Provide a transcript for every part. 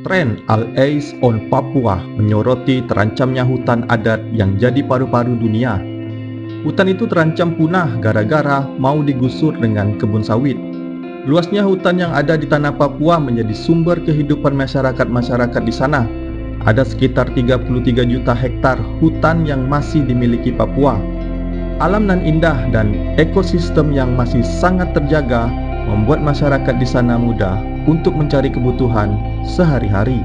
Tren Al-Ais on Papua menyoroti terancamnya hutan adat yang jadi paru-paru dunia. Hutan itu terancam punah gara-gara mau digusur dengan kebun sawit. Luasnya hutan yang ada di tanah Papua menjadi sumber kehidupan masyarakat-masyarakat di sana. Ada sekitar 33 juta hektar hutan yang masih dimiliki Papua. Alam nan indah dan ekosistem yang masih sangat terjaga membuat masyarakat di sana mudah untuk mencari kebutuhan sehari-hari.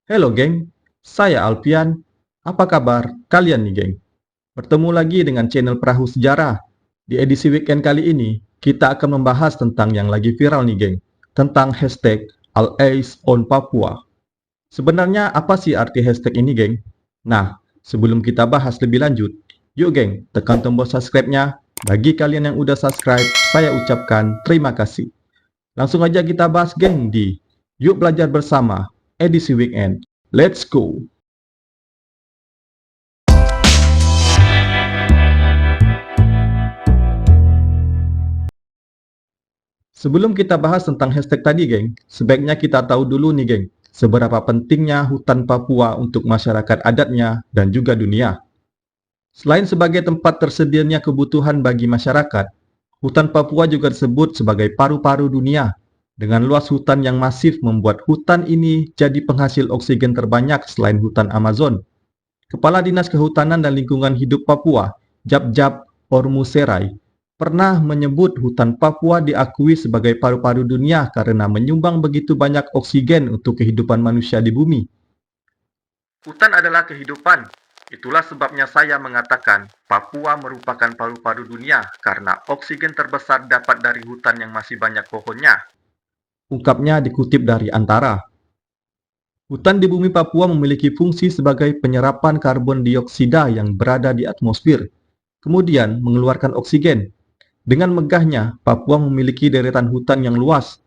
Halo geng, saya Alpian. Apa kabar kalian nih geng? Bertemu lagi dengan channel Perahu Sejarah. Di edisi weekend kali ini, kita akan membahas tentang yang lagi viral nih geng, tentang hashtag Al-Ais on Papua. Sebenarnya apa sih arti hashtag ini geng? Nah, sebelum kita bahas lebih lanjut, yuk geng, tekan tombol subscribe-nya. Bagi kalian yang udah subscribe, saya ucapkan terima kasih. Langsung aja kita bahas geng di Yuk Belajar Bersama, edisi weekend. Let's go! Sebelum kita bahas tentang hashtag tadi geng, sebaiknya kita tahu dulu nih geng, seberapa pentingnya hutan Papua untuk masyarakat adatnya dan juga dunia. Selain sebagai tempat tersedianya kebutuhan bagi masyarakat, hutan Papua juga disebut sebagai paru-paru dunia. Dengan luas hutan yang masif membuat hutan ini jadi penghasil oksigen terbanyak selain hutan Amazon. Kepala Dinas Kehutanan dan Lingkungan Hidup Papua, Japjap Ormuserai, pernah menyebut hutan Papua diakui sebagai paru-paru dunia karena menyumbang begitu banyak oksigen untuk kehidupan manusia di bumi. Hutan adalah kehidupan. Itulah sebabnya saya mengatakan Papua merupakan paru-paru dunia karena oksigen terbesar dapat dari hutan yang masih banyak pohonnya. Ungkapnya dikutip dari Antara. Hutan di bumi Papua memiliki fungsi sebagai penyerapan karbon dioksida yang berada di atmosfer, kemudian mengeluarkan oksigen. Dengan megahnya, Papua memiliki deretan hutan yang luas.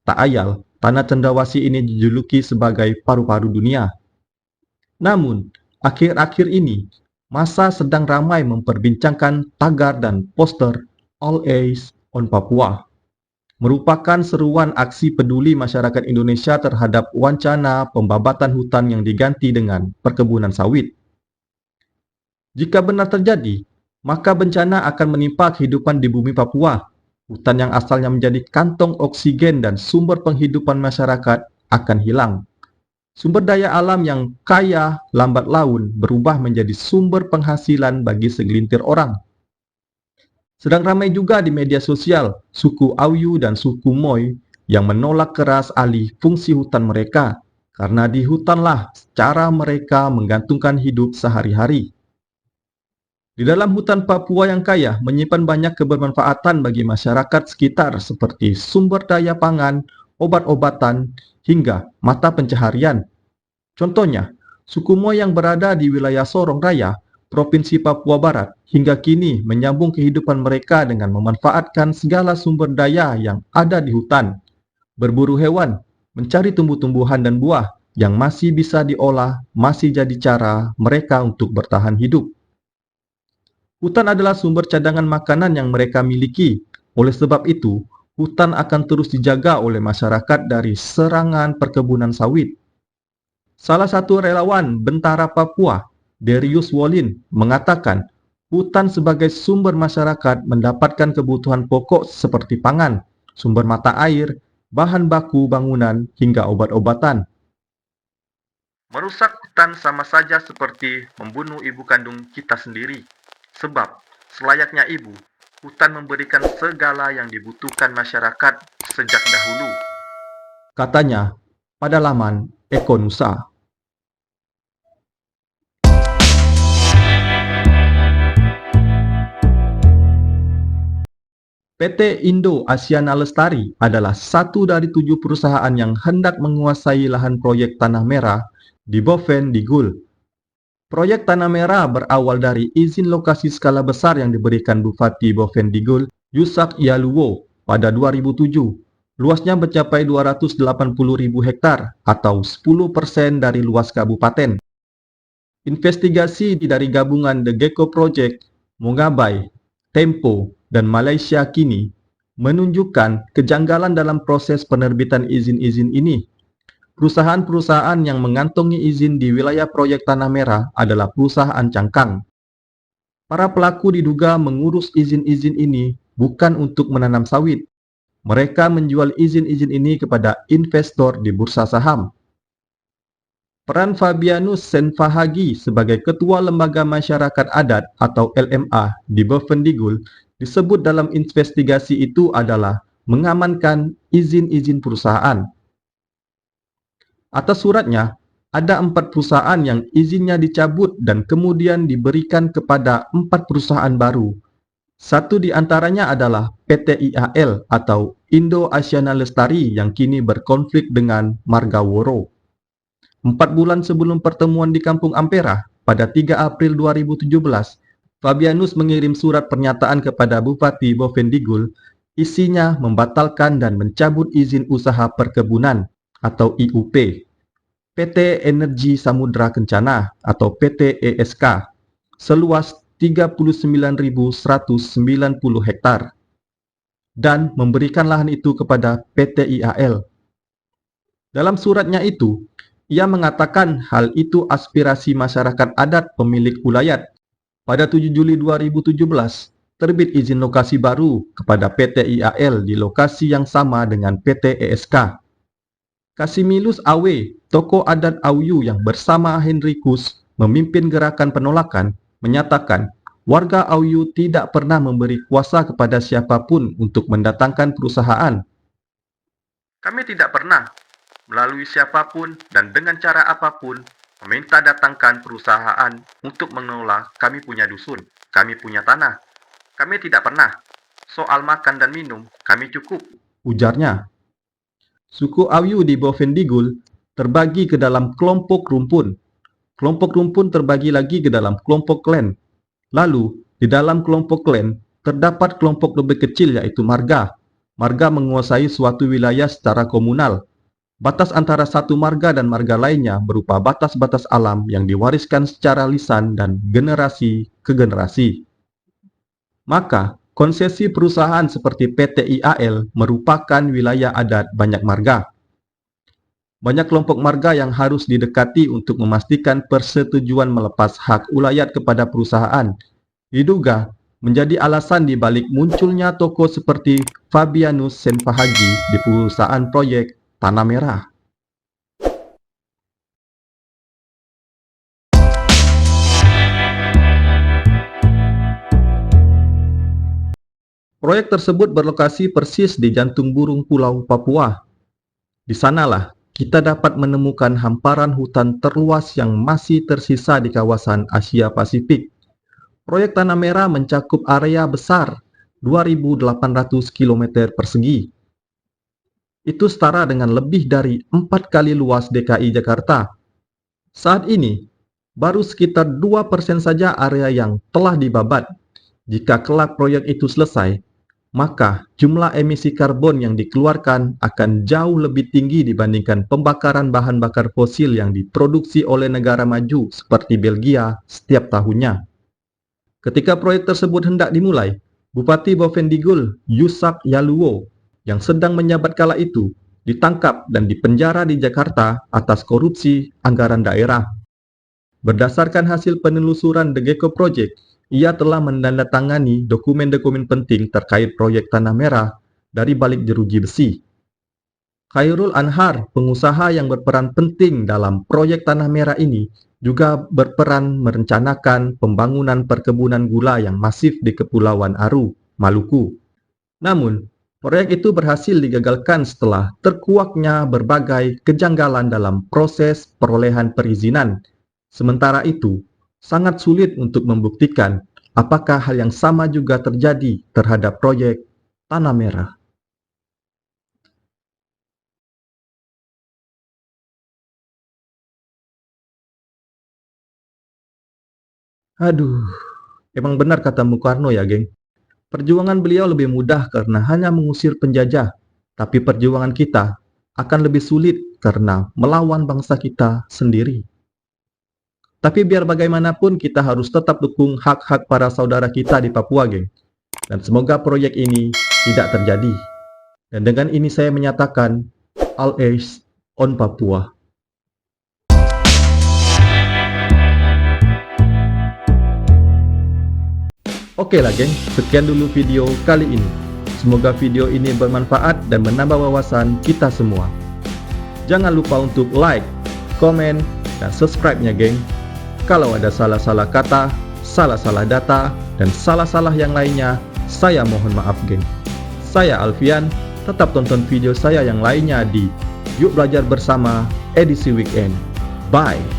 Tak ayal, tanah cendrawasih ini dijuluki sebagai paru-paru dunia. Namun, akhir-akhir ini, massa sedang ramai memperbincangkan tagar dan poster Al-Ais on Papua. Merupakan seruan aksi peduli masyarakat Indonesia terhadap wacana pembabatan hutan yang diganti dengan perkebunan sawit. Jika benar terjadi, maka bencana akan menimpa kehidupan di bumi Papua. Hutan yang asalnya menjadi kantong oksigen dan sumber penghidupan masyarakat akan hilang. Sumber daya alam yang kaya lambat laun berubah menjadi sumber penghasilan bagi segelintir orang. Sedang ramai juga di media sosial suku Auyu dan suku Moy yang menolak keras alih fungsi hutan mereka karena di hutanlah cara mereka menggantungkan hidup sehari-hari. Di dalam hutan Papua yang kaya menyimpan banyak kebermanfaatan bagi masyarakat sekitar seperti sumber daya pangan, obat-obatan, hingga mata pencaharian. Contohnya, suku Moy yang berada di wilayah Sorong Raya, Provinsi Papua Barat, hingga kini menyambung kehidupan mereka dengan memanfaatkan segala sumber daya yang ada di hutan, berburu hewan, mencari tumbuh-tumbuhan dan buah yang masih bisa diolah, masih jadi cara mereka untuk bertahan hidup. Hutan adalah sumber cadangan makanan yang mereka miliki. Oleh sebab itu, hutan akan terus dijaga oleh masyarakat dari serangan perkebunan sawit. Salah satu relawan Bentara Papua, Darius Wolin, mengatakan hutan sebagai sumber masyarakat mendapatkan kebutuhan pokok seperti pangan, sumber mata air, bahan baku bangunan, hingga obat-obatan. Merusak hutan sama saja seperti membunuh ibu kandung kita sendiri. Sebab, selayaknya ibu, hutan memberikan segala yang dibutuhkan masyarakat sejak dahulu. Katanya pada laman Ekonusa. PT Indo Asiana Lestari adalah satu dari 7 perusahaan yang hendak menguasai lahan proyek Tanah Merah di Boven Digul. Proyek Tanah Merah berawal dari izin lokasi skala besar yang diberikan Bupati Boven Digul, Yusak Yaluwo, pada 2007. Luasnya mencapai 280.000 hektar atau 10% dari luas kabupaten. Investigasi dari gabungan The Gecko Project, Mongabai, Tempo, dan Malaysia kini menunjukkan kejanggalan dalam proses penerbitan izin-izin ini. Perusahaan-perusahaan yang mengantongi izin di wilayah proyek Tanah Merah adalah perusahaan cangkang. Para pelaku diduga mengurus izin-izin ini bukan untuk menanam sawit. Mereka menjual izin-izin ini kepada investor di bursa saham. Peran Fabianus Senfahagi sebagai Ketua Lembaga Masyarakat Adat atau LMA di Bovendigul disebut dalam investigasi itu adalah mengamankan izin-izin perusahaan. Atas suratnya, ada 4 perusahaan yang izinnya dicabut dan kemudian diberikan kepada 4 perusahaan baru. Satu di antaranya adalah PT IAL atau Indo Asiana Lestari yang kini berkonflik dengan Marga Woro. 4 bulan sebelum pertemuan di Kampung Ampera, pada 3 April 2017, Fabianus mengirim surat pernyataan kepada Bupati Bovendigul, isinya membatalkan dan mencabut izin usaha perkebunan atau IUP, PT Energi Samudra Kencana atau PT ESK, seluas 39.190 hektar, dan memberikan lahan itu kepada PT IAL. Dalam suratnya itu, ia mengatakan hal itu aspirasi masyarakat adat pemilik ulayat. Pada 7 Juli 2017, terbit izin lokasi baru kepada PT IAL di lokasi yang sama dengan PT ESK. Kasimilus Awe, tokoh adat Auyu yang bersama Henrikus memimpin gerakan penolakan, menyatakan warga Auyu tidak pernah memberi kuasa kepada siapapun untuk mendatangkan perusahaan. Kami tidak pernah melalui siapapun dan dengan cara apapun meminta datangkan perusahaan untuk mengelola kami punya dusun, kami punya tanah. Kami tidak pernah. Soal makan dan minum, kami cukup, ujarnya. Suku Auyu di Bovendigul terbagi ke dalam kelompok rumpun. Kelompok rumpun terbagi lagi ke dalam kelompok klan. Lalu, di dalam kelompok klan terdapat kelompok lebih kecil yaitu marga. Marga menguasai suatu wilayah secara komunal. Batas antara satu marga dan marga lainnya berupa batas-batas alam yang diwariskan secara lisan dan generasi ke generasi. Maka, konsesi perusahaan seperti PT IAL merupakan wilayah adat banyak marga. Banyak kelompok marga yang harus didekati untuk memastikan persetujuan melepas hak ulayat kepada perusahaan. Diduga menjadi alasan di balik munculnya tokoh seperti Fabianus Senfahagi di perusahaan proyek Tanah Merah. Proyek tersebut berlokasi persis di jantung burung Pulau Papua. Di sanalah kita dapat menemukan hamparan hutan terluas yang masih tersisa di kawasan Asia Pasifik. Proyek Tanah Merah mencakup area besar 2.800 km persegi. Itu setara dengan lebih dari 4 kali luas DKI Jakarta. Saat ini, baru sekitar 2% saja area yang telah dibabat. Jika kelak proyek itu selesai, maka jumlah emisi karbon yang dikeluarkan akan jauh lebih tinggi dibandingkan pembakaran bahan bakar fosil yang diproduksi oleh negara maju seperti Belgia setiap tahunnya. Ketika proyek tersebut hendak dimulai, Bupati Bovendigul, Yusak Yaluo, yang sedang menjabat kala itu, ditangkap dan dipenjara di Jakarta atas korupsi anggaran daerah. Berdasarkan hasil penelusuran The Gecko Project, ia telah menandatangani dokumen-dokumen penting terkait proyek Tanah Merah dari balik jeruji besi. Khairul Anhar, pengusaha yang berperan penting dalam proyek Tanah Merah ini, juga berperan merencanakan pembangunan perkebunan gula yang masif di Kepulauan Aru, Maluku. Namun, proyek itu berhasil digagalkan setelah terkuaknya berbagai kejanggalan dalam proses perolehan perizinan. Sementara itu, sangat sulit untuk membuktikan apakah hal yang sama juga terjadi terhadap proyek Tanah Merah. Aduh, emang benar kata Mukarno ya, geng. Perjuangan beliau lebih mudah karena hanya mengusir penjajah, tapi perjuangan kita akan lebih sulit karena melawan bangsa kita sendiri. Tapi biar bagaimanapun kita harus tetap dukung hak-hak para saudara kita di Papua, geng. dan semoga proyek ini tidak terjadi. Dan dengan ini saya menyatakan All Eyes on Papua. Oke lah geng, sekian dulu video kali ini. Semoga video ini bermanfaat dan menambah wawasan kita semua. Jangan lupa untuk like, komen, dan subscribe-nya geng. Kalau ada salah-salah kata, salah-salah data, dan salah-salah yang lainnya, saya mohon maaf geng. Saya Alfian, tetap tonton video saya yang lainnya di Yuk Belajar Bersama edisi weekend. Bye!